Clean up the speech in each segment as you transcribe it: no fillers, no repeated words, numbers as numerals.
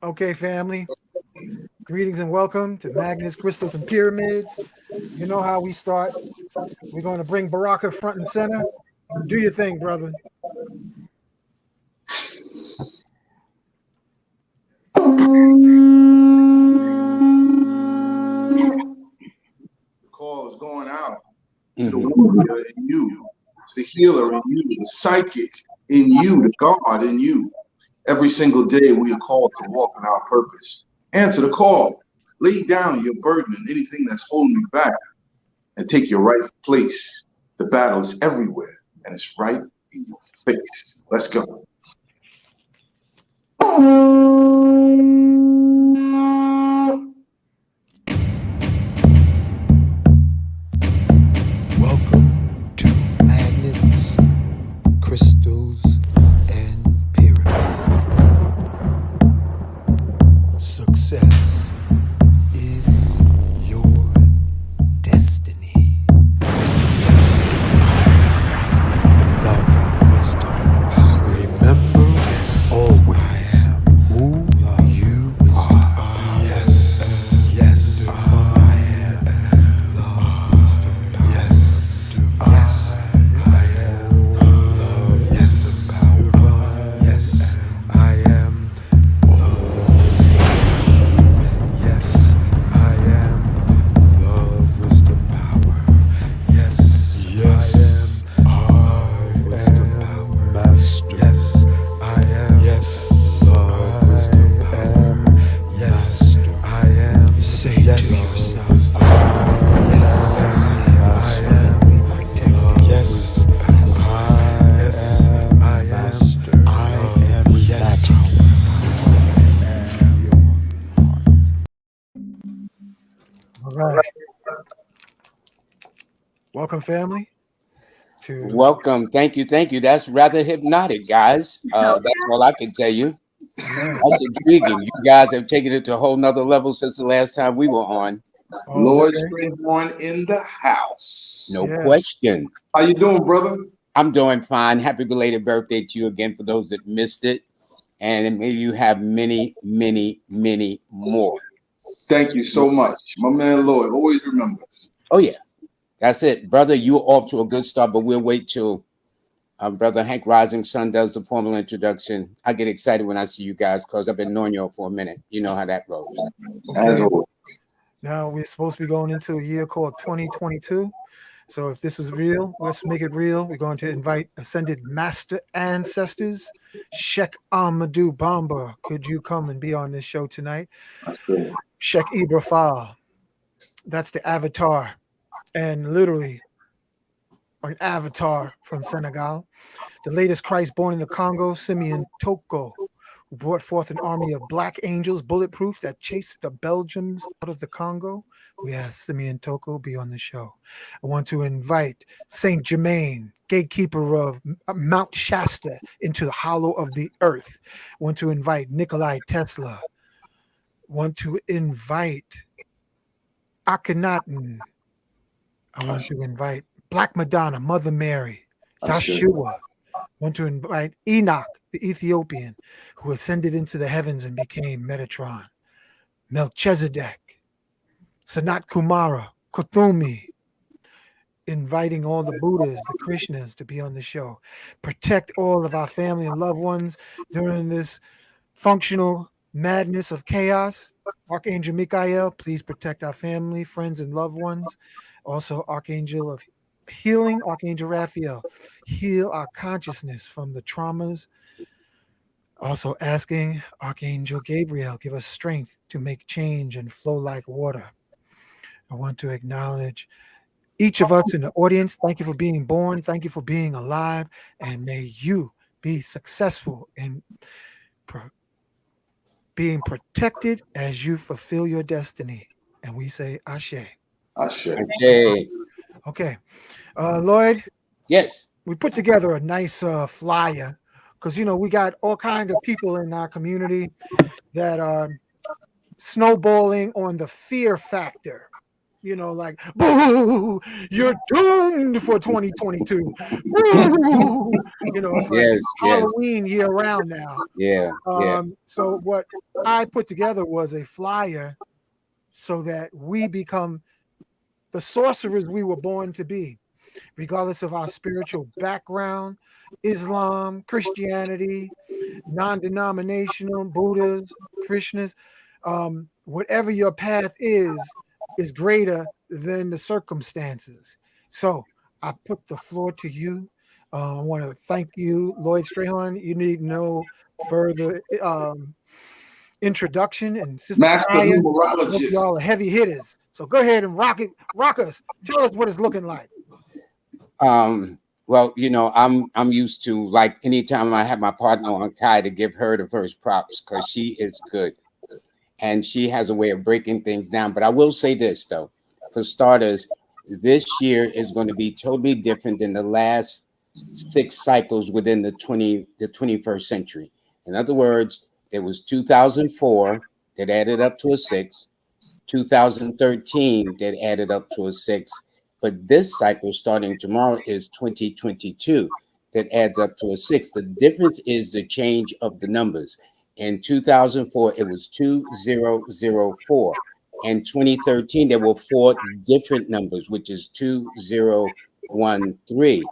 Okay, family. Greetings and welcome to Magnets, Crystals, and Pyramids. You know how we start. We're going to bring Baraka front and center. Do your thing, brother. The call is going out to the warrior in you, to the healer in you, the psychic in you, the God in you. Every single day we are called to walk in our purpose. Answer the call. Lay down your burden and anything that's holding you back and take your rightful place. The battle is everywhere and it's right in your face. Let's go. Welcome to Magnets, Crystals, and Pyramids. Success is your destiny. Yes. Love, wisdom, power. Remember, yes, always who you are. Yes. Yes. I am. Love, wisdom, power. Yes. Yes. I am. Love, yes, power. Yes. I am. Yes, I am. Love, wisdom, power. Yes, yes, I am. Love, wisdom, power. Master. Yes, I am. Yes, love, wisdom, power. Yes, I am. Say yes to yourself. Yes, I am. Protected. Yes, I am. Master. I am. Yes. All right. Welcome, family, to Welcome. Thank you. Thank you. That's rather hypnotic, guys. That's all I can tell you. yeah. That's intriguing. You guys have taken it to a whole nother level since the last time we were on. Oh, Lloyd okay. Strayhorn in the house. No Yes. question. How you doing, brother? I'm doing fine. Happy belated birthday to you again for those that missed it. And may you have many, many, many more. Thank you so much. My man Lloyd always remembers. Oh, yeah. That's it. Brother, you're off to a good start, but we'll wait till Brother Hank Rising Sun does the formal introduction. I get excited when I see you guys because I've been knowing you all for a minute. You know how that goes. As Okay. always. Now we're supposed to be going into a year called 2022. So if this is real, let's make it real. We're going to invite ascended master ancestors. Sheikh Amadou Bamba, could you come and be on this show tonight? That's good. Sheikh Ibrafal, that's the avatar, and literally an avatar from Senegal. The latest Christ born in the Congo, Simeon Toko, who brought forth an army of black angels, bulletproof, that chased the Belgians out of the Congo. We have Simeon Toko be on the show. I want to invite Saint Germain, gatekeeper of Mount Shasta, into the hollow of the earth. I want to invite Nikolai Tesla. I want to invite Akhenaten. I want to invite Black Madonna, Mother Mary, Yeshua. I want to invite Enoch, the Ethiopian, who ascended into the heavens and became Metatron. Melchizedek, Sanat Kumara, Kuthumi, inviting all the Buddhas, the Krishnas to be on the show. Protect all of our family and loved ones during this functional madness of chaos. Archangel Michael, please protect our family, friends, and loved ones. Also, Archangel of Healing, Archangel Raphael, heal our consciousness from the traumas. Also, asking Archangel Gabriel, give us strength to make change and flow like water. I want to acknowledge each of us in the audience. Thank you for being born. Thank you for being alive. And may you be successful in being protected as you fulfill your destiny. And we say Ashe. Ashe. Okay. Okay. Lloyd, Yes. we put together a nice flyer because, we got all kinds of people in our community that are snowballing on the fear factor. like, boo, you're doomed for 2022. Boo! It's like Yes, yes, Halloween year round now. yeah, yeah. So what I put together was a flyer so that we become the sorcerers we were born to be, regardless of our spiritual background, Islam, Christianity, non-denominational, Buddhas, Krishnas, whatever your path is greater than the circumstances. So I put the floor to you. I want to thank you, Lloyd Strayhorn. You need no further introduction, and Sister Master Kaya. Both y'all are numerologist. heavy hitters. So go ahead and rock us. Tell us what it's looking like. Well, I'm used to, like, anytime I have my partner on Kai, to give her the first props because she is good and she has a way of breaking things down. But I will say this though, for starters, this year is going to be totally different than the last 6 cycles within the 21st century. In other words, there was 2004 that added up to a 6, 2013 that added up to a 6, but this cycle starting tomorrow is 2022 that adds up to a 6. The difference is the change of the numbers. In 2004, it was 2004. In 2013, there were 4 different numbers, which is 2013.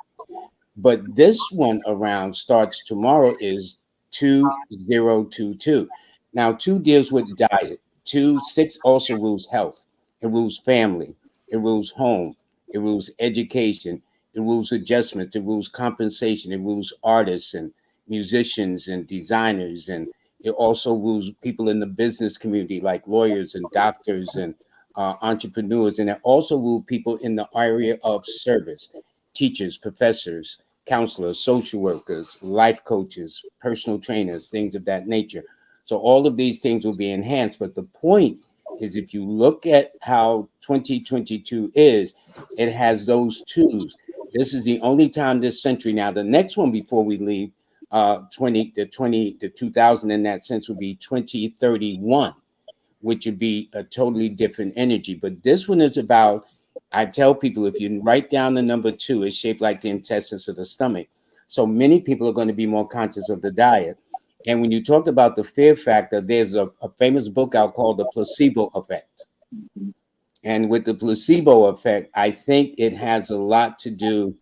But this one around starts tomorrow is 2022. Now, 2 deals with diet. 6 also rules health. It rules family. It rules home. It rules education. It rules adjustment. It rules compensation. It rules artists and musicians and designers. And it also rules people in the business community like lawyers and doctors and entrepreneurs. And it also rules people in the area of service, teachers, professors, counselors, social workers, life coaches, personal trainers, things of that nature. So all of these things will be enhanced. But the point is, if you look at how 2022 is, it has those twos. This is the only time this century. Now, the next one before we leave, 20 to 2000 in that sense would be 2031, which would be a totally different energy. But this one is about, I tell people, if you write down the number 2, it's shaped like the intestines of the stomach. So many people are going to be more conscious of the diet. And when you talk about the fear factor, there's a famous book out called The Placebo Effect. And with the placebo effect, I think it has a lot to do.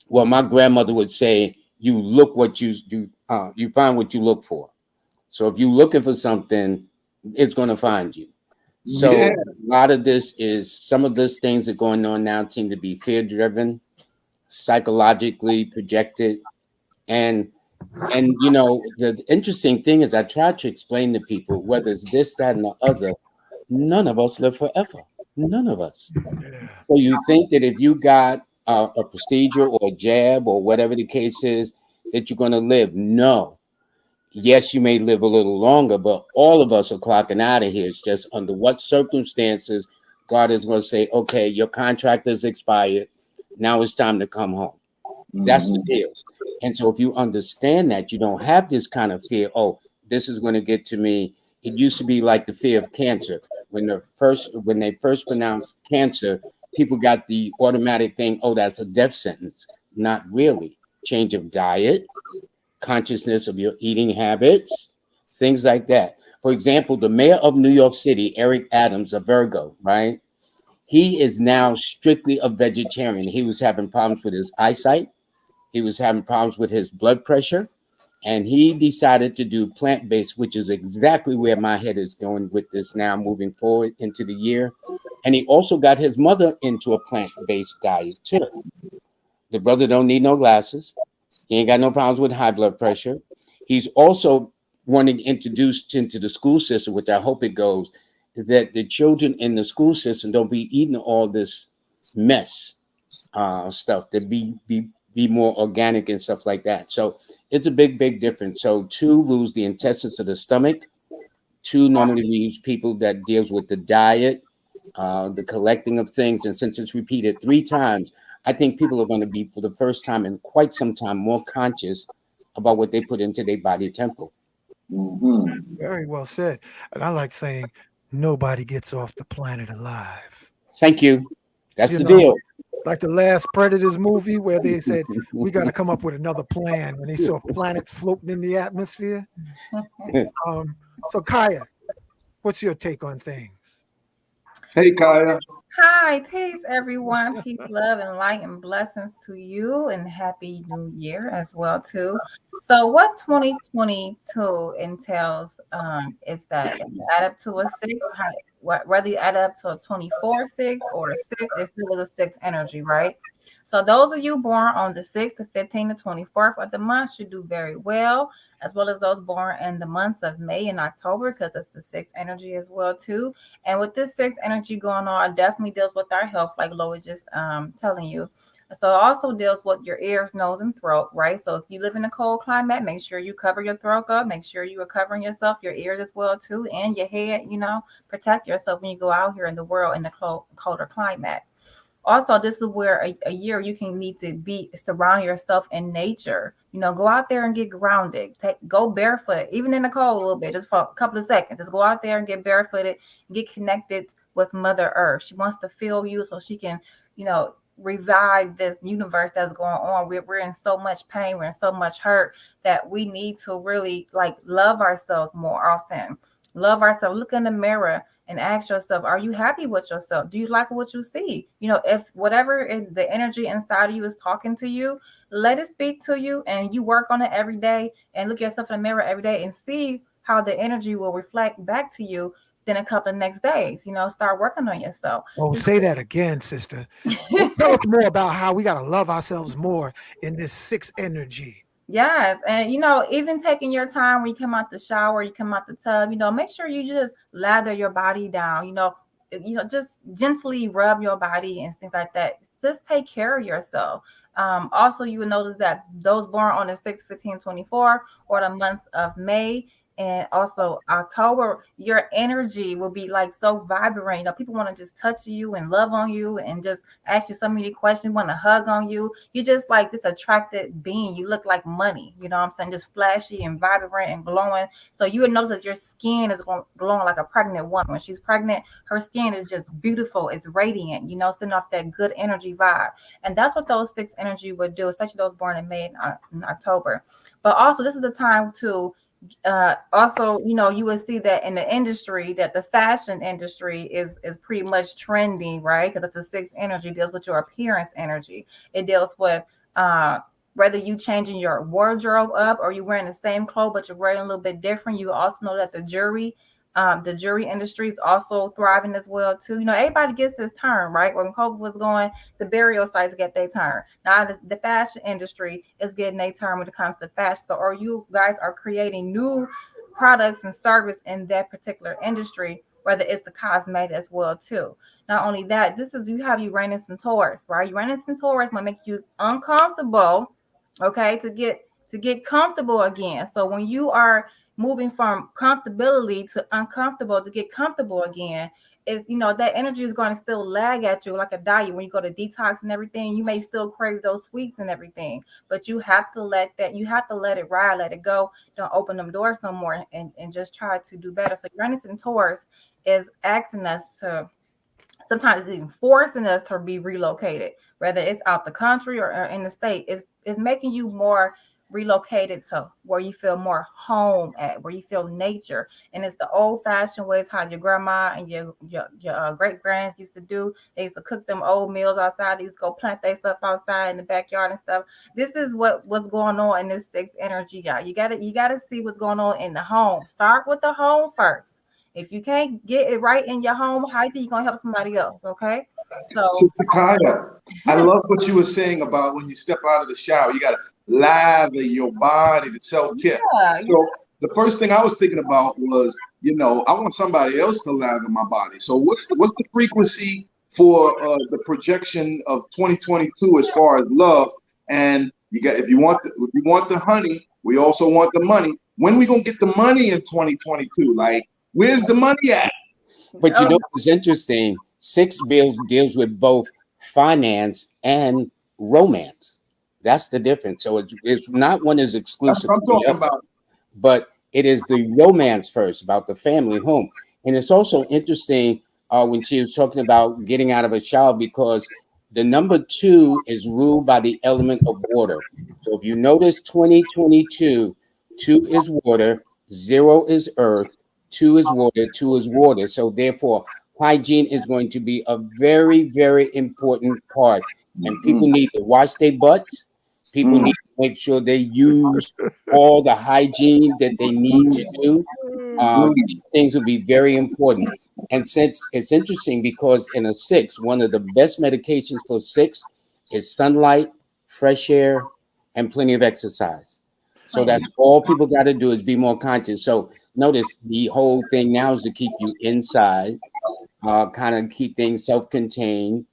Well, my grandmother would say, you look what you do, you find what you look for. So if you're looking for something, it's going to find you. So Yeah. a lot of this is, some of these things that are going on now seem to be fear driven, psychologically projected. And the interesting thing is, I try to explain to people, whether it's this, that, and the other, none of us live forever. None of us. Yeah. So you think that if you got a procedure or a jab or whatever the case is, that you're going to live. No. Yes, you may live a little longer, but all of us are clocking out of here. It's just under what circumstances God is going to say, okay, your contract is expired. Now it's time to come home. That's the deal. And so if you understand that, you don't have this kind of fear, oh, this is going to get to me. It used to be like the fear of cancer. When they first pronounced cancer, people got the automatic thing, oh, that's a death sentence. Not really. Change of diet, consciousness of your eating habits, things like that. For example, the mayor of New York City, Eric Adams, a Virgo, right? He is now strictly a vegetarian. He was having problems with his eyesight. He was having problems with his blood pressure. And he decided to do plant-based, which is exactly where my head is going with this now, moving forward into the year. And he also got his mother into a plant-based diet too. The brother don't need no glasses. He ain't got no problems with high blood pressure. He's also wanting introduced into the school system, which I hope it goes, that the children in the school system don't be eating all this mess stuff, to be more organic and stuff like that. So it's a big difference. So 2 rules the intestines of the stomach. 2 normally we use people that deals with the diet, the collecting of things. And since it's repeated 3 times, I think people are going to be, for the first time in quite some time, more conscious about what they put into their body temple. Very well said. And I like saying nobody gets off the planet alive. Thank you. That's You the know, deal. like the last Predators movie where they said we got to come up with another plan when they saw planets floating in the atmosphere. So Kaya, what's your take on things? Hey, Kaya. Hi, peace, everyone. Peace, love, and light, and blessings to you, and happy New Year as well too. So, what 2022 entails is that if you add up to a six, whether you add up to a 24 six or a six, it's still a six energy, right? So, those of you born on the 6th, the 15th, the 24th of the month should do very well, as well as those born in the months of May and October, because it's the sixth energy as well too. And with this sixth energy going on, it definitely deals with our health, like Lois just telling you. So it also deals with your ears, nose, and throat, right? So if you live in a cold climate, make sure you cover your throat up. Make sure you are covering yourself, your ears as well too, and your head. Protect yourself when you go out here in the world in the colder climate. Also, this is where a year you can need to be surround yourself in nature. Go out there and get grounded. Go barefoot, even in the cold a little bit, just for a couple of seconds. Just go out there and get barefooted, get connected with Mother Earth. She wants to feel you so she can, revive this universe that's going on. We're in so much pain, we're in so much hurt that we need to really like love ourselves more often. Love ourselves. Look in the mirror and ask yourself, are you happy with yourself? Do you like what you see? If whatever is the energy inside of you is talking to you, let it speak to you, and you work on it every day and look yourself in the mirror every day and see how the energy will reflect back to you. Then a couple of next days, start working on yourself. Oh, say that again, sister. Tell us more about how we got to love ourselves more in this six energy. Yes, and even taking your time when you come out the shower, you come out the tub, make sure you just lather your body down, just gently rub your body and things like that. Just take care of yourself. Also, you will notice that those born on the 6, 15, 24, or the months of May and also October, your energy will be like so vibrant. People want to just touch you and love on you and just ask you so many questions, want to hug on you. You're just like this attracted being. You look like money, what I'm saying? Just flashy and vibrant and glowing. So you would notice that your skin is glowing like a pregnant woman. When she's pregnant, her skin is just beautiful. It's radiant, sending off that good energy vibe. And that's what those six energy would do, especially those born in May and October. But also, this is the time to also, you will see that in the industry, that the fashion industry is pretty much trending, right? Because it's a sixth energy, deals with your appearance energy. It deals with whether you changing your wardrobe up or you wearing the same clothes but you're wearing a little bit different. You also know that the jury industry is also thriving as well too. Everybody gets this turn, right? When COVID was going, the burial sites get their turn. Now the fashion industry is getting their turn when it comes to fashion. So, or you guys are creating new products and service in that particular industry, whether it's the cosmetic as well too. Not only that, you have Uranus and Taurus, right? Uranus and Taurus might make you uncomfortable, okay, to get comfortable again. So when you are moving from comfortability to uncomfortable to get comfortable again, is that energy is going to still lag at you like a diet. When you go to detox and everything, you may still crave those sweets and everything, but you have to let it ride, let it go. Don't open them doors no more, and just try to do better. So Uranus and Taurus is asking us to, sometimes it's even forcing us to be relocated, whether it's out the country or in the state. Is making you more relocated to where you feel more home at, where you feel nature. And it's the old fashioned ways how your grandma and your great grands used to do. They used to cook them old meals outside. They used to go plant their stuff outside in the backyard and stuff. This is what's going on in this sixth energy, y'all. You gotta see what's going on in the home. Start with the home first. If you can't get it right in your home, how do you think you're gonna help somebody else? Okay. So Sister Kaya, I love what you were saying about when you step out of the shower, you got to lather your body, to self-care. yeah, So the first thing I was thinking about was, I want somebody else to lather my body. So what's the frequency for the projection of 2022 as far as love? And if you want the honey, we also want the money. When we gonna get the money in 2022? Like, where's the money at? But what's interesting? Six deals with both finance and romance. That's the difference. So it's not one is exclusive. That's what I'm talking about. But it is the romance first about the family home. And it's also interesting when she was talking about getting out of a shower, because the number 2 is ruled by the element of water. So if you notice 2022, 2 is water, 0 is earth, 2 is water, 2 is water. So therefore, hygiene is going to be a very, very important part. And people need to wash their butts. People need to make sure they use all the hygiene that they need to do. These things will be very important. And since it's interesting, because in a 6, one of the best medications for 6 is sunlight, fresh air, and plenty of exercise. So Plenty. that's all people got to do is be more conscious. So notice the whole thing now is to keep you inside, kind of keep things self-contained,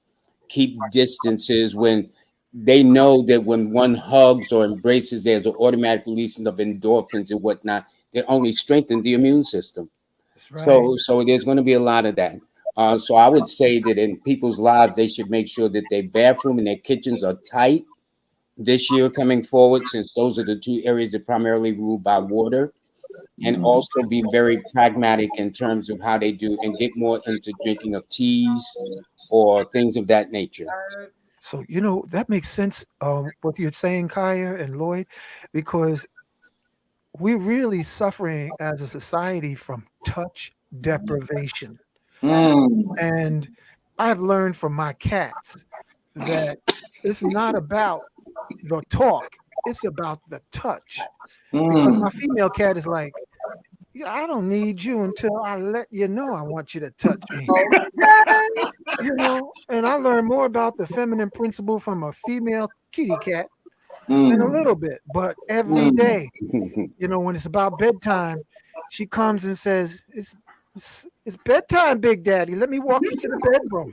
keep distances. When they know that when one hugs or embraces, there's an automatic releasing of endorphins and whatnot that only strengthen the immune system. That's right. So there's going to be a lot of that. So I would say that in people's lives, they should make sure that their bathroom and their kitchens are tight this year coming forward, since those are the 2 areas that primarily ruled by water, and also be very pragmatic in terms of how they do and get more into drinking of teas or things of that nature. So that makes sense. What you're saying, Kaya and Lloyd, because we're really suffering as a society from touch deprivation. And I've learned from my cats that it's not about the talk, it's about the touch. Because my female cat is like, "Yeah, I don't need you until I let you know I want you to touch me." And I learned more about the feminine principle from a female kitty cat in a little bit. But every day, when it's about bedtime, she comes and says, it's bedtime, Big Daddy. Let me walk you to the bedroom.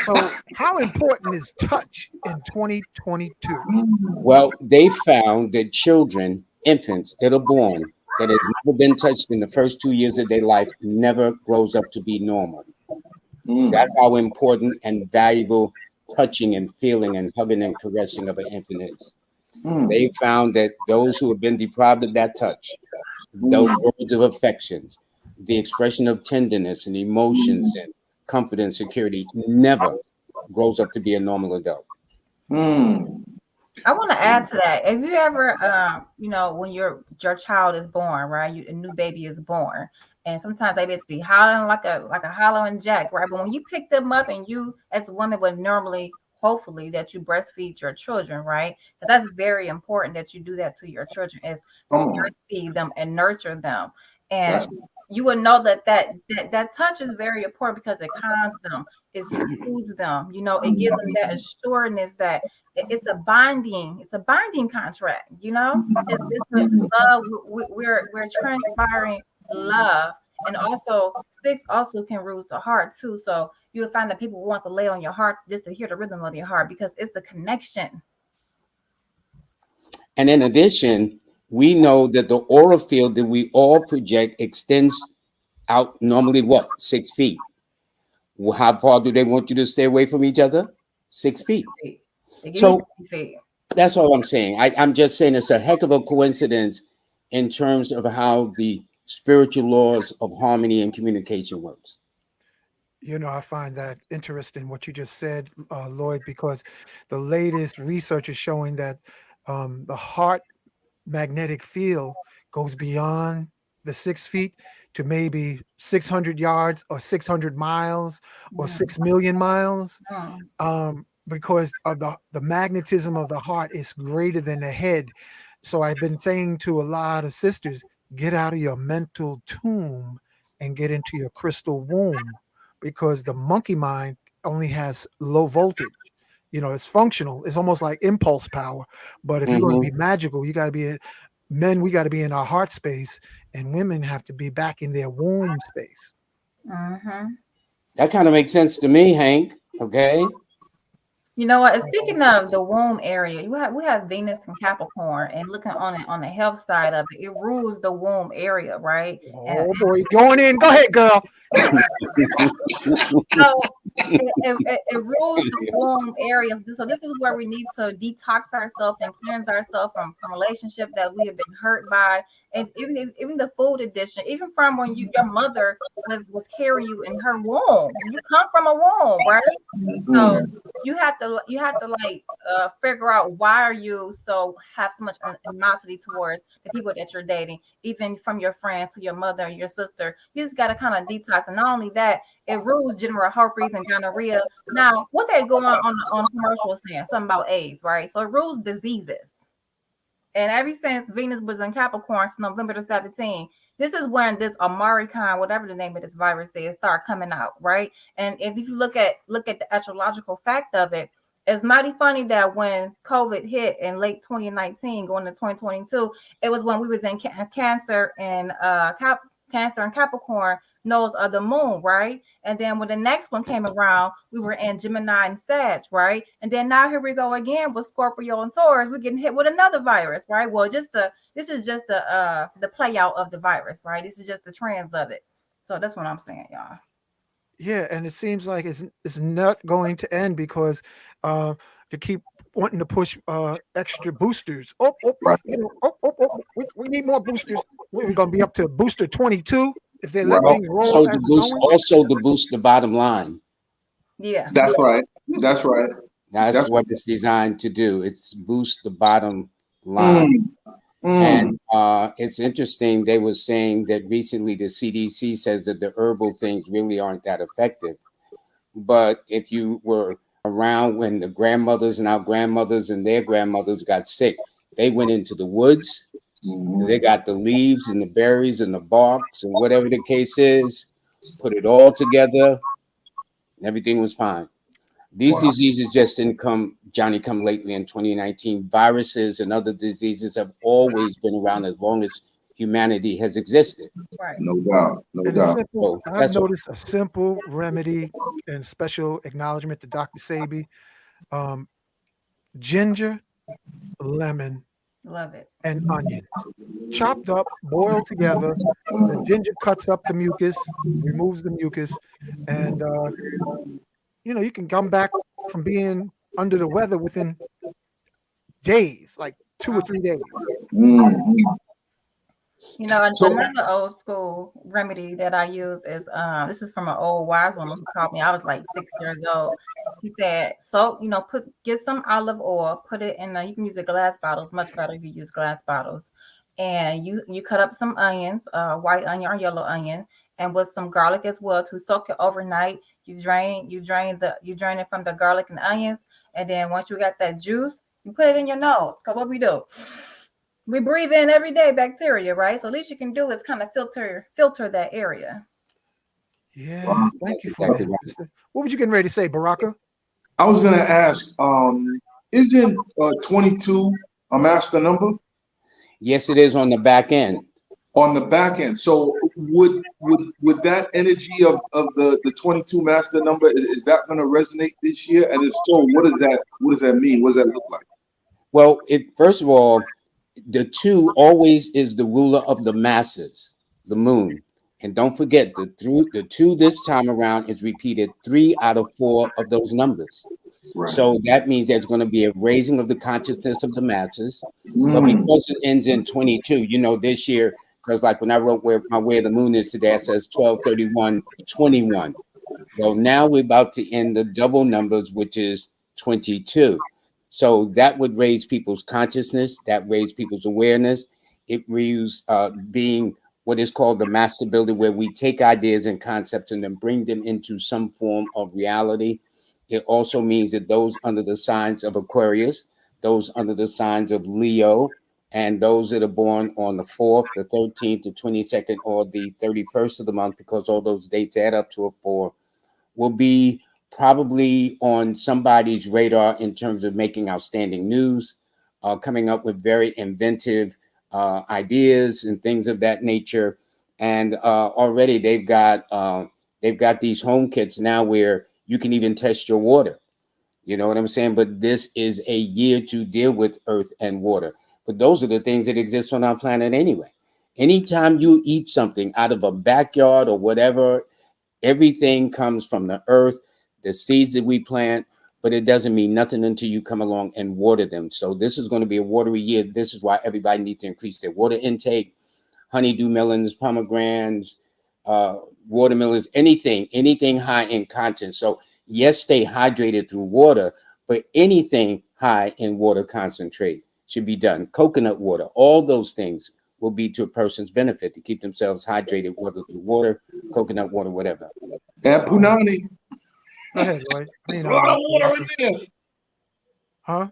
So how important is touch in 2022? Well, they found that children, infants that are born, that has never been touched in the first 2 years of their life, never grows up to be normal. That's how important and valuable touching and feeling and hugging and caressing of an infant is. They found that those who have been deprived of that touch, those words of affections, the expression of tenderness and emotions and comfort and security, never grows up to be a normal adult. I want to add to that. Have you ever, when your child is born, right? A new baby is born, and sometimes they be hollering like a hollering jack, right? But when you pick them up, and you, as a woman, would normally, hopefully, that you breastfeed your children, right? But that's very important that you do that to your children, is breastfeed them and nurture them, and you would know that touch is very important because it calms them, it soothes them, it gives them that assurance that it's a binding contract, it's a love. We're transpiring love. And also 6 also can rule the heart too. So you'll find that people want to lay on your heart just to hear the rhythm of your heart, because it's a connection. And in addition, we know that the aura field that we all project extends out normally 6 feet. Well, how far do they want you to stay away from each other? 6 feet. So that's all I'm saying. I'm just saying it's a heck of a coincidence in terms of how the spiritual laws of harmony and communication works. I find that interesting what you just said, Lloyd, because the latest research is showing that the heart magnetic field goes beyond the 6 feet to maybe 600 yards or 600 miles or 6 million miles, because of the magnetism of the heart is greater than the head. So I've been saying to a lot of sisters, get out of your mental tomb and get into your crystal womb, because the monkey mind only has low voltage. It's functional. It's almost like impulse power. But if you're going to be magical, you got to be men. We got to be in our heart space, and women have to be back in their womb space. That kind of makes sense to me, Hank. Okay. You know what? Speaking of the womb area, we have Venus and Capricorn, and looking on it on the health side of it, it rules the womb area, right? And Oh boy, going in. Go ahead, girl. so it rules the womb area. So this is where we need to detox ourselves and cleanse ourselves from relationship that we have been hurt by, and even the food addiction, even from when your mother was carrying you in her womb. You come from a womb, right? So you have to like figure out why are you have so much animosity towards the people that you're dating, even from your friends to your mother and your sister. You just got to kind of detox, and not only that, it rules general herpes and gonorrhea. Now, what they go on commercials saying something about AIDS, right? So it rules diseases. And ever since Venus was in Capricorn, since November the 17th, this is when this American, whatever the name of this virus is, start coming out, right? And if you look at the astrological fact of it, it's mighty funny that when COVID hit in late 2019, going to 2022, it was when we was in Cancer and Cancer and Capricorn knows of the moon, right? And then when the next one came around, we were in Gemini and Sag, right? And then now here we go again with Scorpio and Taurus. We're getting hit with another virus, right? Well, this is just the play out of the virus, right? This is just the trends of it. So that's what I'm saying, y'all. Yeah, and it seems like it's not going to end because they keep wanting to push extra boosters. Right. We need more boosters. We're going to be up to booster 22 if they let Well, things roll So as to boost, going. also to boost the bottom line. Yeah. that's right. That's right. That's That's what it's designed to do. It's boost the bottom line. And it's interesting. They were saying that recently the CDC says that the herbal things really aren't that effective. But if you were around when the grandmothers and our grandmothers and their grandmothers got sick, they went into the woods. They got the leaves and the berries and the barks and whatever the case is, put it all together, and everything was fine. These Wow. diseases just didn't come lately in 2019. Viruses and other diseases have always been around as long as humanity has existed. Right. No doubt. No And a doubt. simple, So and I've that's what. noticed a simple remedy and special acknowledgement to Dr. Sabi. Um, ginger, lemon, Love it. and onions chopped up, boiled together. The ginger cuts up the mucus, removes the mucus, and you can come back from being under the weather within days, like 2 or 3 days. Mm. You know, So another old school remedy that I use is this is from an old wise woman who called me. I was like 6 years old. She said, so get some olive oil, put it in you can use a glass bottle. It's much better if you use glass bottles. And you cut up some onions, white onion or yellow onion, and with some garlic as well to soak it overnight. You drain it from the garlic and onions, and then once you got that juice, you put it in your nose. Cause what we do, we breathe in every day bacteria, right? So at least you can do is kind of filter that area. Yeah, thank That's you for exactly that, right. sister. What was you getting ready to say, Baraka? I was gonna ask, isn't 22 a master number Yes, it is on the back end. on the back end? So would that energy of the 22 master number is that gonna resonate this year? And if so, what does that mean? What does that look like? Well, first of all, the two always is the ruler of the masses, the moon. And don't forget the two this time around is repeated 3 out of 4 of those numbers. Right. So that means there's going to be a raising of the consciousness of the masses. But Mm. because it ends in 22, this year, because like when I wrote where my way of the moon is today, it says 12/31/21. Well, now we're about to end the double numbers, which is 22. So that would raise people's consciousness, that raise people's awareness. It raise being what is called the master builder, where we take ideas and concepts and then bring them into some form of reality. It also means that those under the signs of Aquarius, those under the signs of Leo, and those that are born on the 4th, the 13th, the 22nd, or the 31st of the month, because all those dates add up to a 4, will be probably on somebody's radar in terms of making outstanding news, coming up with very inventive ideas and things of that nature. And already they've got these home kits now where you can even test your water. You know what I'm saying? But this is a year to deal with earth and water. But those are the things that exist on our planet anyway. Anytime you eat something out of a backyard or whatever, everything comes from the earth, the seeds that we plant, but it doesn't mean nothing until you come along and water them. So this is going to be a watery year. This is why everybody needs to increase their water intake. Honeydew melons, pomegranates, watermelons, anything high in content. So yes, stay hydrated through water, but anything high in water concentrate should be done. Coconut water, all those things will be to a person's benefit to keep themselves hydrated, whether through water, coconut water, whatever. And punani. Go ahead, Lloyd. I mean, Throw the water in there. huh?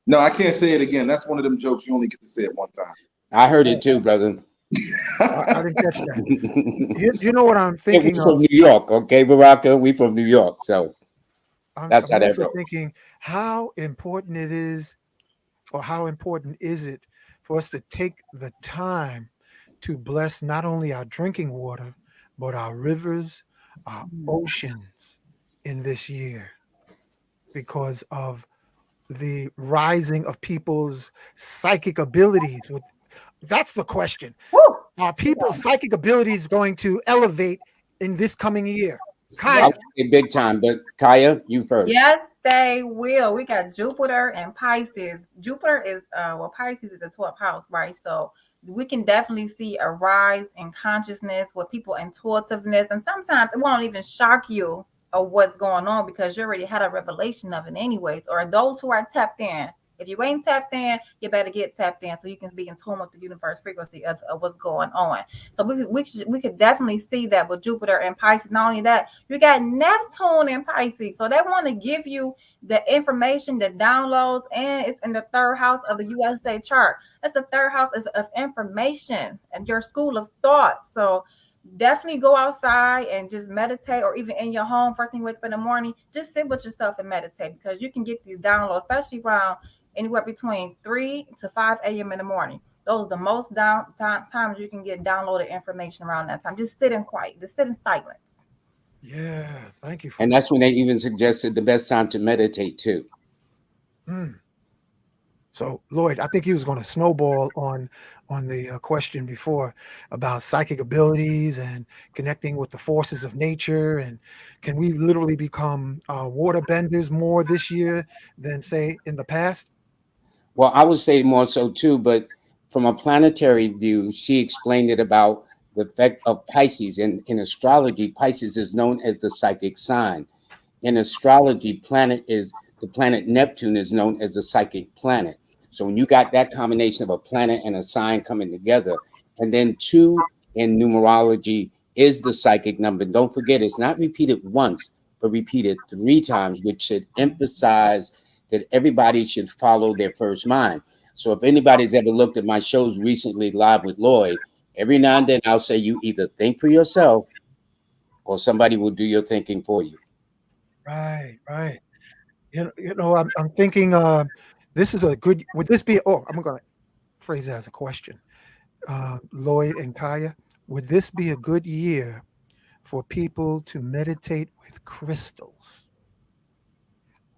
No, I can't say it again. That's one of them jokes you only get to say it one time. I heard it too, brother. I didn't catch that. You know what I'm Yeah, we thinking from of? New York, okay, Baraka? We from New York, so I'm that's how that also goes. thinking how important it is, or how important is it for us to take the time to bless not only our drinking water, but our rivers, our oceans in this year because of the rising of people's psychic abilities. That's the question. Woo! Are people's psychic abilities going to elevate in this coming year? I Kaya. would say big time, but Kaya, you first. Yes, they will. We got Jupiter and Pisces. Jupiter is Pisces is the 12th house, right? So we can definitely see a rise in consciousness with people intuitiveness, and sometimes it won't even shock you of what's going on because you already had a revelation of it anyways. Or those who are tapped in. If you ain't tapped in, you better get tapped in so you can be in tune with the universe frequency of what's going on. So we could definitely see that with Jupiter and Pisces. Not only that, you got Neptune and Pisces. So they want to give you the information, the downloads, and it's in the third house of the USA chart. That's the third house of information and your school of thought. So definitely go outside and just meditate, or even in your home, first thing you wake up in the morning, just sit with yourself and meditate because you can get these downloads, especially around anywhere between 3 to 5 a.m. in the morning. Those are the most times you can get downloaded information around that time. Just sit in quiet, just sit in silence. Yeah, thank you for And that. that's when they even suggested the best time to meditate too. So Lloyd, I think he was going to snowball on the question before about psychic abilities and connecting with the forces of nature, and can we literally become water benders more this year than say in the past? Well, I would say more so too, but from a planetary view, she explained it about the effect of Pisces. In astrology, Pisces is known as the psychic sign. In astrology, the planet Neptune is known as the psychic planet. So when you got that combination of a planet and a sign coming together, and then 2 in numerology is the psychic number. Don't forget, it's not repeated once, but repeated 3 times, which should emphasize that everybody should follow their first mind. So if anybody's ever looked at my shows recently live with Lloyd, every now and then I'll say you either think for yourself or somebody will do your thinking for you. Right, right. I'm thinking this is a good. Would this be? Oh, I'm going to phrase it as a question. Lloyd and Kaya, would this be a good year for people to meditate with crystals?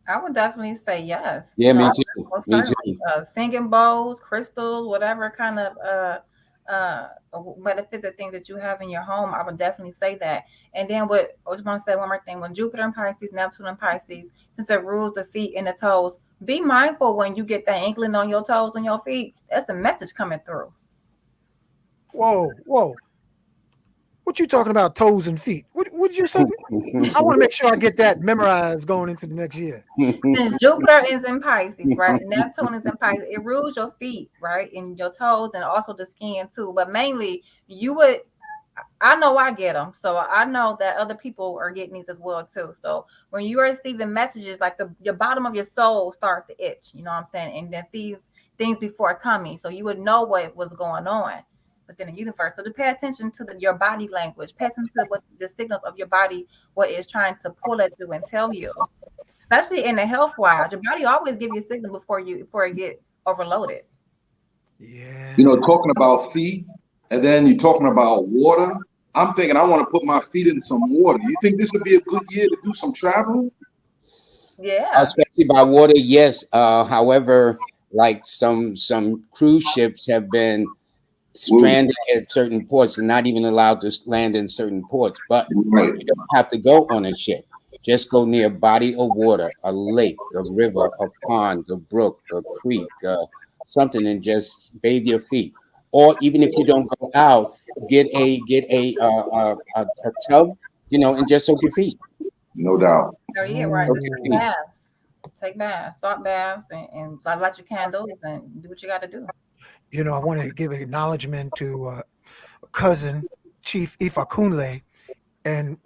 I would definitely say yes. Yeah, me I too. would most Me certainly too. singing bowls, crystals, whatever kind of metaphysic thing that you have in your home. I would definitely say that. And then what I was going to say one more thing: when Jupiter and Pisces, Neptune and Pisces, since it rules the feet and the toes, be mindful when you get that inkling on your toes and your feet. That's a message coming through. Whoa, whoa! What you talking about? Toes and feet? What did you say? I want to make sure I get that memorized going into the next year. Since Jupiter is in Pisces, right? Neptune is in Pisces. It rules your feet, right? And your toes and also the skin too. But mainly I know I get them. So I know that other people are getting these as well too. So when you are receiving messages, like your bottom of your soul start to itch, you know what I'm saying? And then these things before coming. So you would know what was going on within the universe. So to pay attention to your body language, pay attention to what the signals of your body, what is trying to pull at you and tell you. Especially in the health wise, your body always give you a signal before it get overloaded. Yeah. Talking about feet, and then you're talking about water. I'm thinking I want to put my feet in some water. You think this would be a good year to do some travel? Yeah. Especially by water, yes. However, like some cruise ships have been Woo. stranded at certain ports and not even allowed to land in certain ports. But Right. you don't have to go on a ship. Just go near a body of water, a lake, a river, a pond, a brook, a creek, something, and just bathe your feet. Or even if you don't go out, get a tub, and just soak your feet. No doubt. Oh yeah, right. Soak Just your take feet. baths. Take baths, start baths, and light your candles and do what you got to do. I want to give acknowledgement to cousin Chief Ifakunle and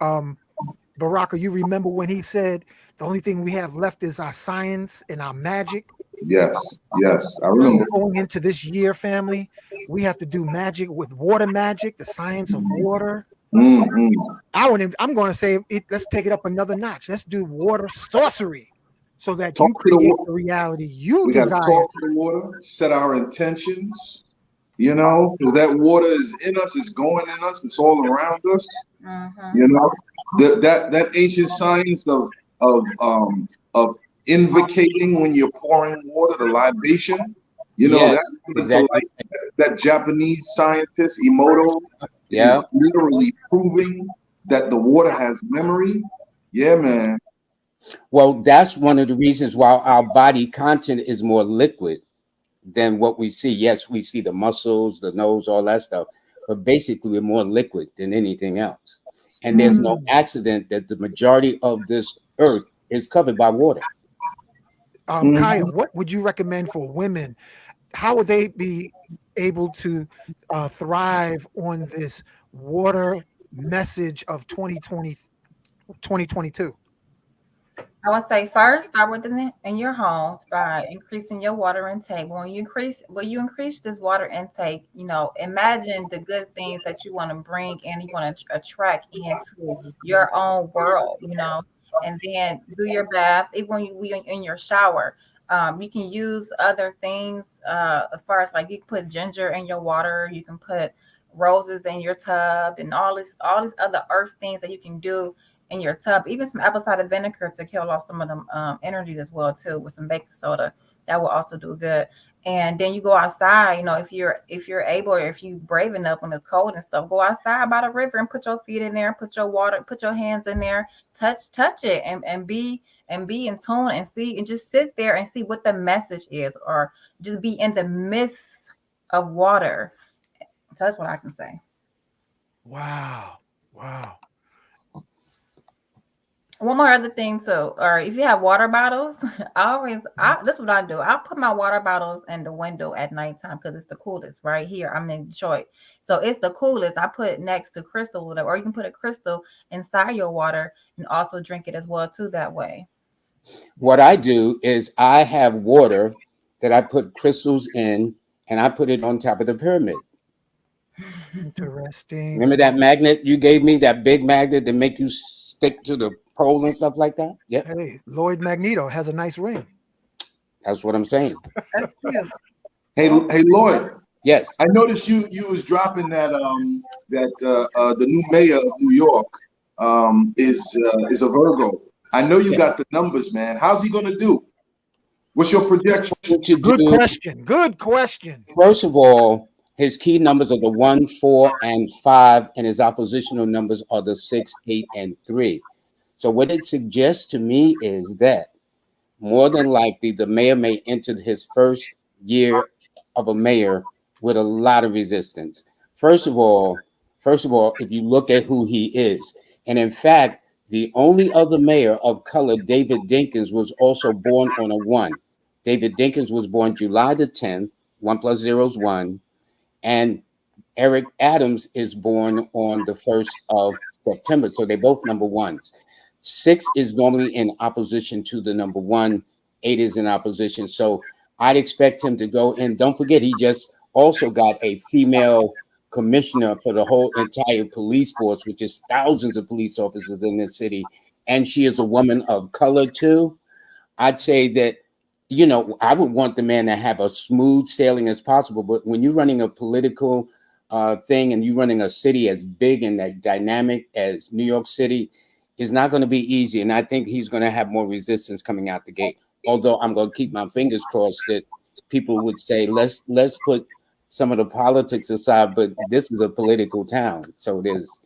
Baraka. You remember when he said the only thing we have left is our science and our magic? Yes. Yes. I So remember. going into this year, family, we have to do magic with water magic, the science of water. Mm-hmm. I'm going to say let's take it up another notch. Let's do water sorcery so that Talk you to the create water. the reality you We got to desire. talk to the water, set our intentions, because that water is in us, it's going in us, it's all around us. Mm-hmm. You know, that ancient science of invocating when you're pouring water, the libation. Yes, That's a exactly. light. That Japanese scientist Emoto Yeah. is literally proving that the water has memory. Yeah, man. Well, that's one of the reasons why our body content is more liquid than what we see. Yes, we see the muscles, the nose, all that stuff, but basically we're more liquid than anything else. And there's no accident that the majority of this earth is covered by water. Kaya, Mhm. what would you recommend for women? How would they be able to thrive on this water message of 2022? I would say first start with in your homes by increasing your water intake. When you increase this water intake, imagine the good things that you want to bring and you want to attract into your own world, and then do your baths. Even when you in your shower, you can use other things as far as like you can put ginger in your water, you can put roses in your tub, and all these other earth things that you can do in your tub, even some apple cider vinegar to kill off some of them energies as well too, with some baking soda. That will also do good. And then you go outside, if you're able, or if you brave enough when it's cold and stuff, go outside by the river and put your feet in there, put your hands in there, touch it, and be in tune and see, and just sit there and see what the message is, or just be in the midst of water. So that's what I can say. Wow. Wow. One more other thing too, or if you have water bottles, this is what I do. I put my water bottles in the window at nighttime because it's the coolest. Right here, I'm in Detroit, so it's the coolest. I put it next to crystal, whatever, or you can put a crystal inside your water and also drink it as well too. That way. What I do is I have water that I put crystals in and I put it on top of the pyramid. Interesting. Remember that magnet you gave me, that big magnet that make you stick to the pole and stuff like that? Yep, Hey, Lloyd Magneto has a nice ring. that's what I'm saying. That's cute. Hey, Lloyd. Yes. I noticed you was dropping the new mayor of New York is a Virgo. I know you Yeah. got the numbers, man. How's he gonna do? What's your projection? To Good do, question. Good question. first of all, his key numbers are the 1, 4, and 5, and his oppositional numbers are the 6, 8, and 3. So what it suggests to me is that more than likely the mayor may enter his first year of a mayor with a lot of resistance. First of all, if you look at who he is, and in fact, the only other mayor of color, David Dinkins, was also born on a 1. David Dinkins was born July the 10th, 1 plus 0 is 1, and Eric Adams is born on the 1st of September. So they're both number 1s. 6 is normally in opposition to the number 1. 8 is in opposition. So I'd expect him to go in. Don't forget, he just also got a female commissioner for the whole entire police force, which is thousands of police officers in this city. And she is a woman of color too. I'd say that, I would want the man to have a smooth sailing as possible. But when you're running a political thing, and you running a city as big and that dynamic as New York City, is not going to be easy. And I think he's going to have more resistance coming out the gate. Although I'm going to keep my fingers crossed that people would say, let's put some of the politics aside, but this is a political town. So there's,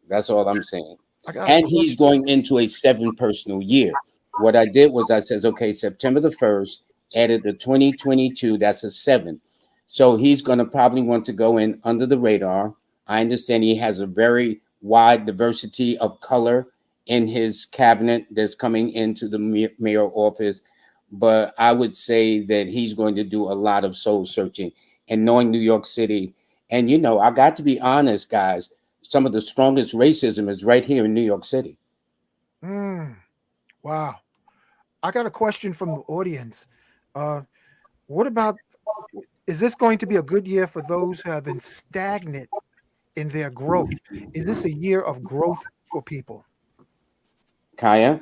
that's all I'm saying. And he's going into a 7 personal year. What I did was I says, okay, September the 1st, added the 2022, that's a 7. So he's going to probably want to go in under the radar. I understand he has a very wide diversity of color in his cabinet that's coming into the mayor office. But I would say that he's going to do a lot of soul searching and knowing New York City. And, I got to be honest, guys, some of the strongest racism is right here in New York City. Wow. I got a question from the audience. What about, is this going to be a good year for those who have been stagnant in their growth? Is this a year of growth for people? Kaya?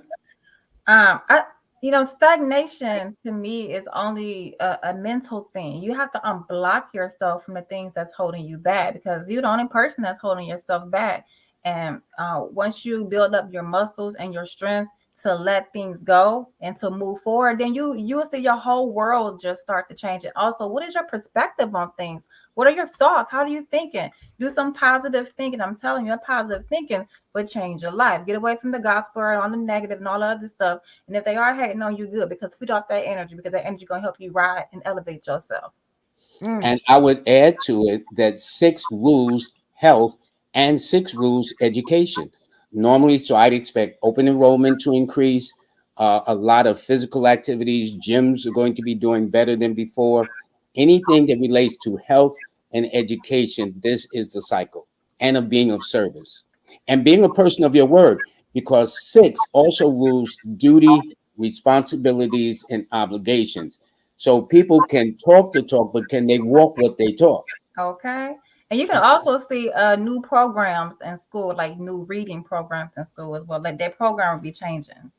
Stagnation to me is only a mental thing. You have to unblock yourself from the things that's holding you back, because you're the only person that's holding yourself back. And once you build up your muscles and your strength to let things go and to move forward, then you will see your whole world just start to change. And also, what is your perspective on things? What are your thoughts? How are you thinking? Do some positive thinking. I'm telling you, positive thinking would change your life. Get away from the gospel and all the negative and all the other stuff. And if they are hating on you, good, because feed off that energy, because that energy is going to help you ride and elevate yourself. And I would add to it that 6 rules health and 6 rules education. Normally, so I'd expect open enrollment to increase, a lot of physical activities. Gyms are going to be doing better than before. Anything that relates to health and education, this is the cycle, and of being of service and being a person of your word, because 6 also rules duty, responsibilities, and obligations. So people can talk the talk, but can they walk what they talk? Okay. And you can also see new programs in school, like new reading programs in school as well. Like their program will be changing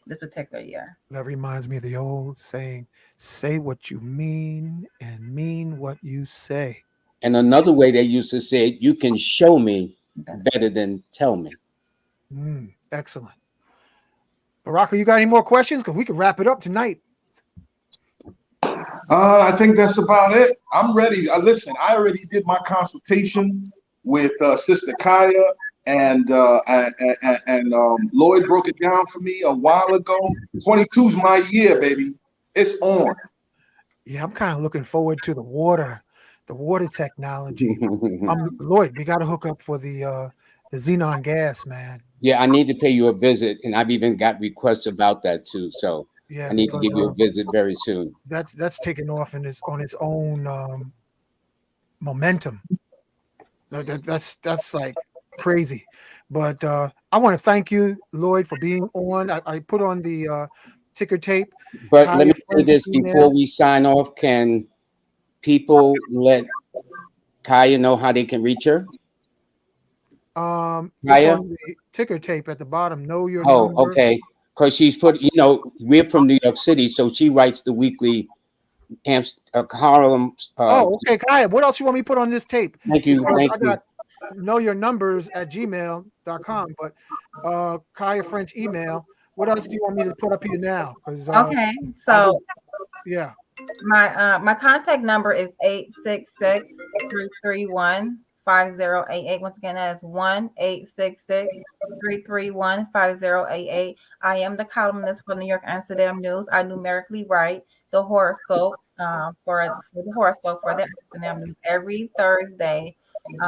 this particular year. That reminds me of the old saying, say what you mean and mean what you say. And another way they used to say it, you can show me better than tell me. Excellent. Baraka, you got any more questions? Because we can wrap it up tonight. I think that's about it. I'm ready. Listen, I already did my consultation with Sister Kaya, and Lloyd broke it down for me a while ago. 22's my year, baby. It's on. Yeah, I'm kind of looking forward to the water technology. Lloyd, we got to hook up for the xenon gas, man. Yeah, I need to pay you a visit, and I've even got requests about that too. So yeah, I need to give you a visit very soon. That's taken off on its own momentum. That's like crazy. But I want to thank you, Lloyd, for being on. I put on the ticker tape. But let me say this before we sign off. Can people let Kaya know how they can reach her? It's on the ticker tape at the bottom. Know your number. Okay. Because she's put, we're from New York City, so she writes the weekly column. Okay, Kaya, what else you want me to put on this tape? Thank you. I got know your numbers at gmail.com, but Kaya French email. What else do you want me to put up here now? Okay, so yeah, my contact number is 866-331-5088. Once again, that's 1-866-331-5088. I am the columnist for New York Amsterdam News. I numerically write the horoscope for the horoscope for the Amsterdam News every Thursday.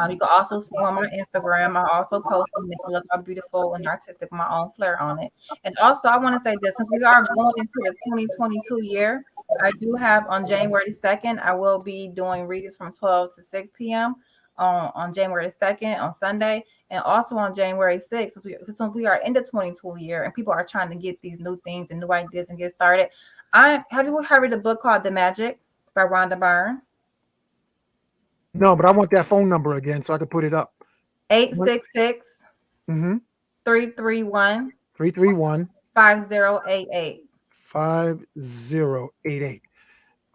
You can also see on my Instagram. I also post and make it look how beautiful and artistic, my own flair on it. And also, I want to say this: since we are going into the 2022 year, I do have on January 2nd, I will be doing readings from 12 to 6 p.m. On January 2nd on Sunday, and also on January 6th, since we are in the 22 year and people are trying to get these new things and new ideas and get started. Have you heard of the book called The Magic by Rhonda Byrne? No, but I want that phone number again so I can put it up. 866 331 5088. 5088.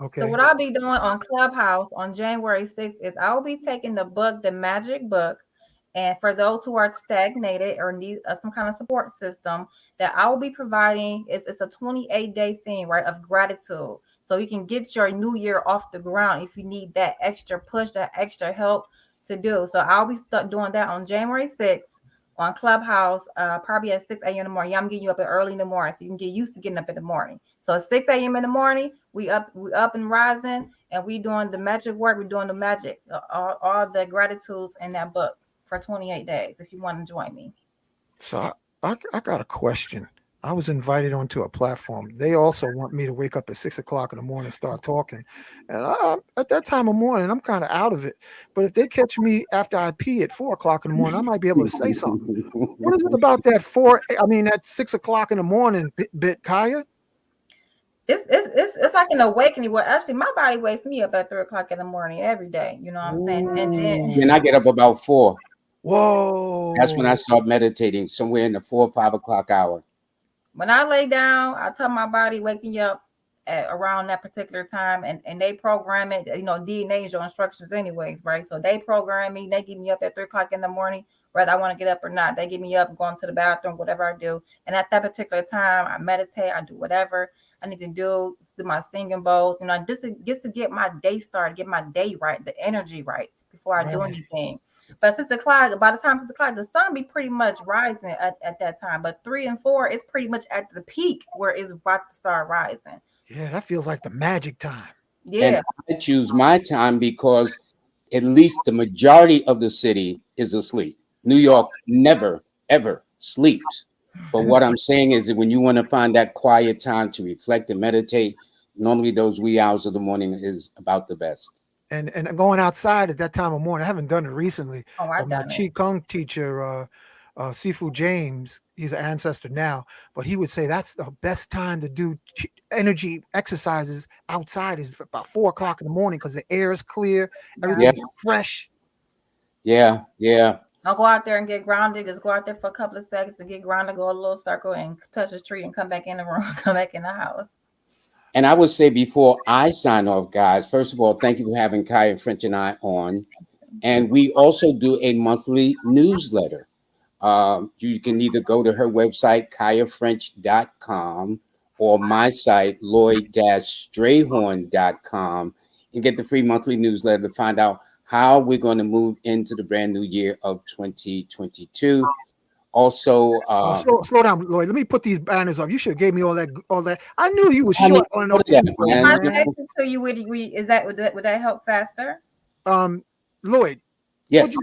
Okay. So what I'll be doing on Clubhouse on January 6th is I'll be taking the book, the Magic Book, and for those who are stagnated or need some kind of support system, that I will be providing it's a 28-day thing, right, of gratitude. So you can get your new year off the ground if you need that extra push, that extra help to do. So I'll be doing that on January 6th on Clubhouse, probably at 6 a.m. in the morning. Yeah, I'm getting you up early in the morning, so you can get used to getting up in the morning. So at 6 a.m. in the morning, we up and rising, and we doing the magic work. We're doing the magic, all the gratitudes in that book for 28 days. If you want to join me, So I got a question. I was invited onto a platform. They also want me to wake up at 6 o'clock in the morning and start talking. And at that time of morning, I'm kind of out of it. But if they catch me after I pee at 4 o'clock in the morning, I might be able to say something. What is it about that that 6 o'clock in the morning bit, Kaya? it's like an awakening. Where actually my body wakes me up at 3 o'clock in the morning every day. You know what I'm saying? And then Then I get up about 4. That's when I Whoa. start meditating, somewhere in the 4 or 5 o'clock hour. when I lay down, I tell my body wake me up at around that particular time, and they program it. You know, DNA is your instructions, anyways, right? So they program me. They get me up at 3 o'clock in the morning, whether I want to get up or not. They get me up, going to the bathroom, whatever I do. And at that particular time, I meditate. I do whatever I need to do my singing bowls. You know, just to get my day started, get my day right, the energy right before I do Right. anything. But 6 o'clock, by the time 6 o'clock, the sun be pretty much rising at that time. But 3 and 4 is pretty much at the peak where it's about to start rising. Yeah, that feels like the magic time. And Yeah. I choose my time because at least the majority of the city is asleep. New York never, ever sleeps. But what I'm saying is that when you want to find that quiet time to reflect and meditate, normally those wee hours of the morning is about the best. And going outside at that time of morning. I haven't done it recently, Oh, but I've my done it. Qigong teacher, Sifu James, he's an ancestor now, but he would say that's the best time to do energy exercises outside is about 4 o'clock in the morning because the air is clear, Yeah. Yeah, everything's fresh. yeah. I'll go out there and get grounded. Just go out there for a couple of seconds to get grounded, go a little circle and touch the tree and come back in the room, come back in the house. And I would say before I sign off, guys, first of all, thank you for having Kai French and I on. And we also do a monthly newsletter. You can either go to her website, kayafrench.com, or my site, lloyd-strayhorn.com, and get the free monthly newsletter to find out how we're going to move into the brand new year of 2022. Also, Slow down, Lloyd. Let me put these banners up. You should have gave me all that. All that. I knew you was I mean, short on what no is that, info, If man? I man. text it to you, would that help faster? Lloyd, would Yes. you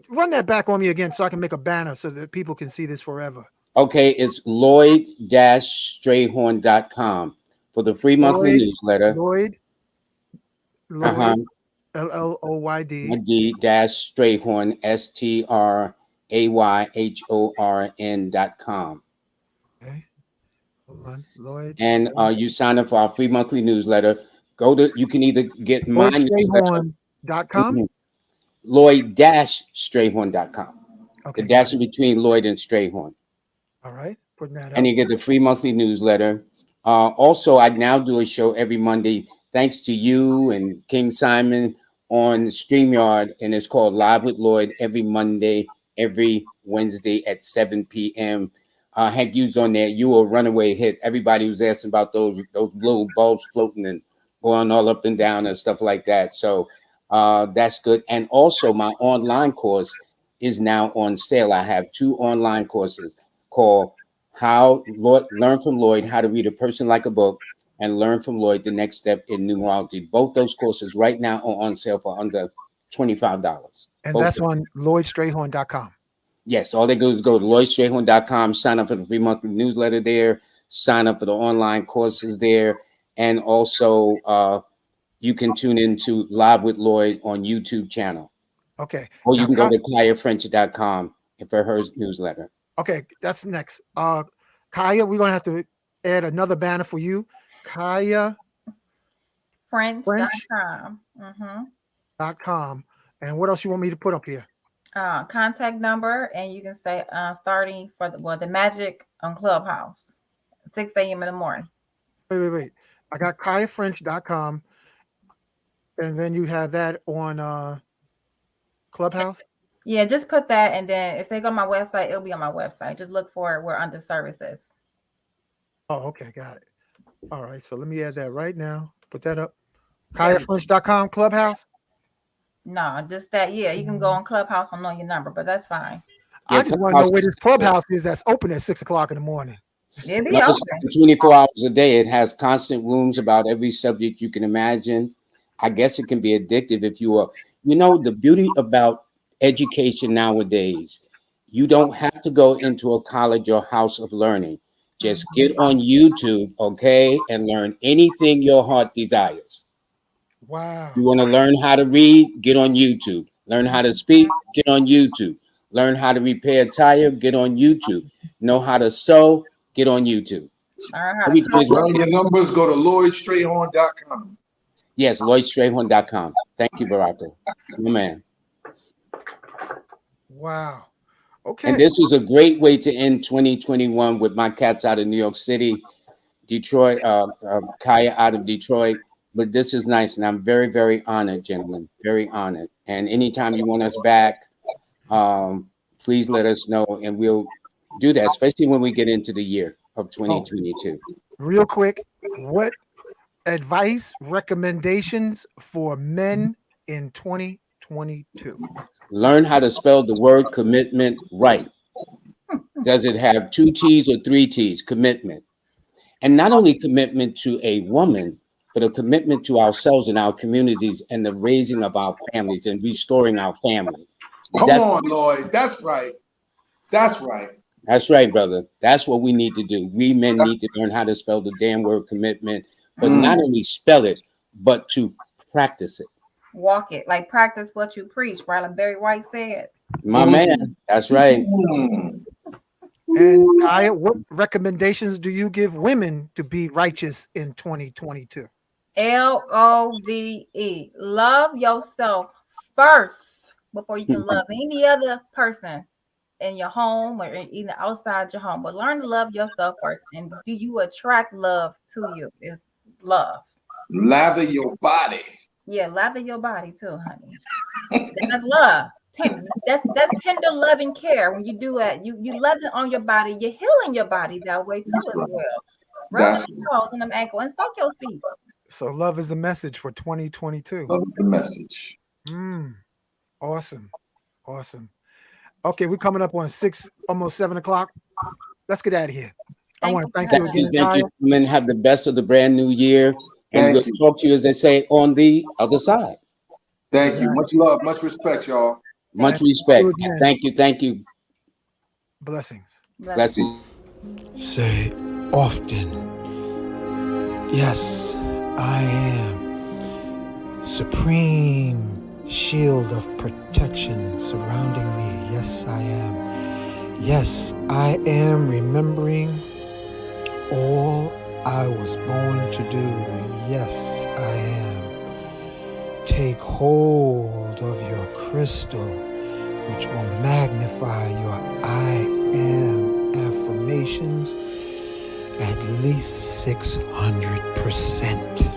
run that back on me again so I can make a banner so that people can see this forever? Okay, it's lloyd-strayhorn.com for the free monthly Lloyd, newsletter. Lloyd, Uh-huh. Lloyd, LLOYD. D-Strayhorn, STRAYHORN.com. Okay, hold on, Lloyd. And you sign up for our free monthly newsletter. You can either get my newsletter, LloydStrayhorn.com. Lloyd-Strayhorn.com. The Okay, got dash it. in between Lloyd and Strayhorn. All right, putting that And up. you get the free monthly newsletter. Also, I now do a show every Monday, thanks to you and King Simon on StreamYard, and it's called Live with Lloyd every Monday, every Wednesday at 7 p.m. Hank, you's on there. You a runaway hit. Everybody was asking about those little bulbs floating and going all up and down and stuff like that. So that's good. And also, my online course is now on sale. I have 2 online courses called Learn from Lloyd How to Read a Person Like a Book, and Learn from Lloyd the Next Step in Numerology. Both those courses right now are on sale for under $25. And Both. that's on LloydStrayhorn.com. Yes, all they do is go to lloydstrayhorn.com, sign up for the free monthly newsletter there, sign up for the online courses there, and also you can tune into Live with Lloyd on YouTube channel, Okay, or you now, can go to KayaFrench.com for her newsletter. okay, that's next. Kaya, we're gonna have to add another banner for you. Kaya French.com. Mm-hmm. French.com. And what else you want me to put up here? Contact number, and you can say starting for the magic on Clubhouse, 6 a.m. in the morning. Wait. I got KayaFrench.com. And then you have that on Clubhouse? Yeah, just put that, and then if they go to my website, it'll be on my website. Just look for it. We're under services. Oh, okay, got it. All right, so let me add that right now. Put that up. Yeah. KayaFrench.com Clubhouse. No, just that. Yeah, you can go on Clubhouse and know your number, but that's fine. I just want to know where this Clubhouse is that's open at 6:00 in the morning. It'll be No, it's open. 24 hours a day. It has constant rooms about every subject you can imagine. I guess it can be addictive if you are, the beauty about education nowadays, you don't have to go into a college or house of learning. Just get on YouTube, okay, and learn anything your heart desires. Wow. You want to learn how to read? Get on YouTube. Learn how to speak? Get on YouTube. Learn how to repair a tire? Get on YouTube. Know how to sew? Get on YouTube. Learn how to Everything is Run your numbers. Go to LloydStrayhorn.com. Yes, LloydStrayhorn.com. Thank you, Baraka. My man. Wow. And Okay. this was a great way to end 2021 with my cats out of New York City, Detroit, Kaya out of Detroit. But this is nice, and I'm very, very honored, gentlemen. Very honored. And anytime you want us back, please let us know, and we'll do that, especially when we get into the year of 2022. Real quick, what advice, recommendations for men in 2022? Learn how to spell the word commitment right. Does it have 2 T's or 3 T's? Commitment. And not only commitment to a woman, but a commitment to ourselves and our communities and the raising of our families and restoring our family. Come on, Lloyd. That's right. That's right. That's right, brother. That's what we need to do. We men need to learn how to spell the damn word commitment, but not only spell it, but to practice it. walk it. Like practice what you preach, right? Like Barry White said. My man. That's right. And Kaya, what recommendations do you give women to be righteous in 2022? LOVE. Love yourself first before you can love any other person in your home or even outside your home. But learn to love yourself first. And do you attract love to you? Is love. Lather your body. Yeah, lather your body too, honey. That's love. That's tender loving care. When you do it, you love it on your body. You're healing your body that way too as well. Rub the toes and them ankle and soak your feet. So love is the message for 2022. Love the message. Awesome. Okay, we're coming up on almost 7 o'clock. Let's get out of here. I want to thank you again. Thank you. Men, have the best of the brand new year. And we'll talk to you, as they say, on the other side. Thank you. Much love, much respect, y'all. Much respect. Thank you. Blessings. Blessings. Say often, yes, I am. Supreme shield of protection surrounding me. Yes, I am. Yes, I am remembering all I was born to do. Yes, I am. Take hold of your crystal, which will magnify your I am affirmations at least 600%.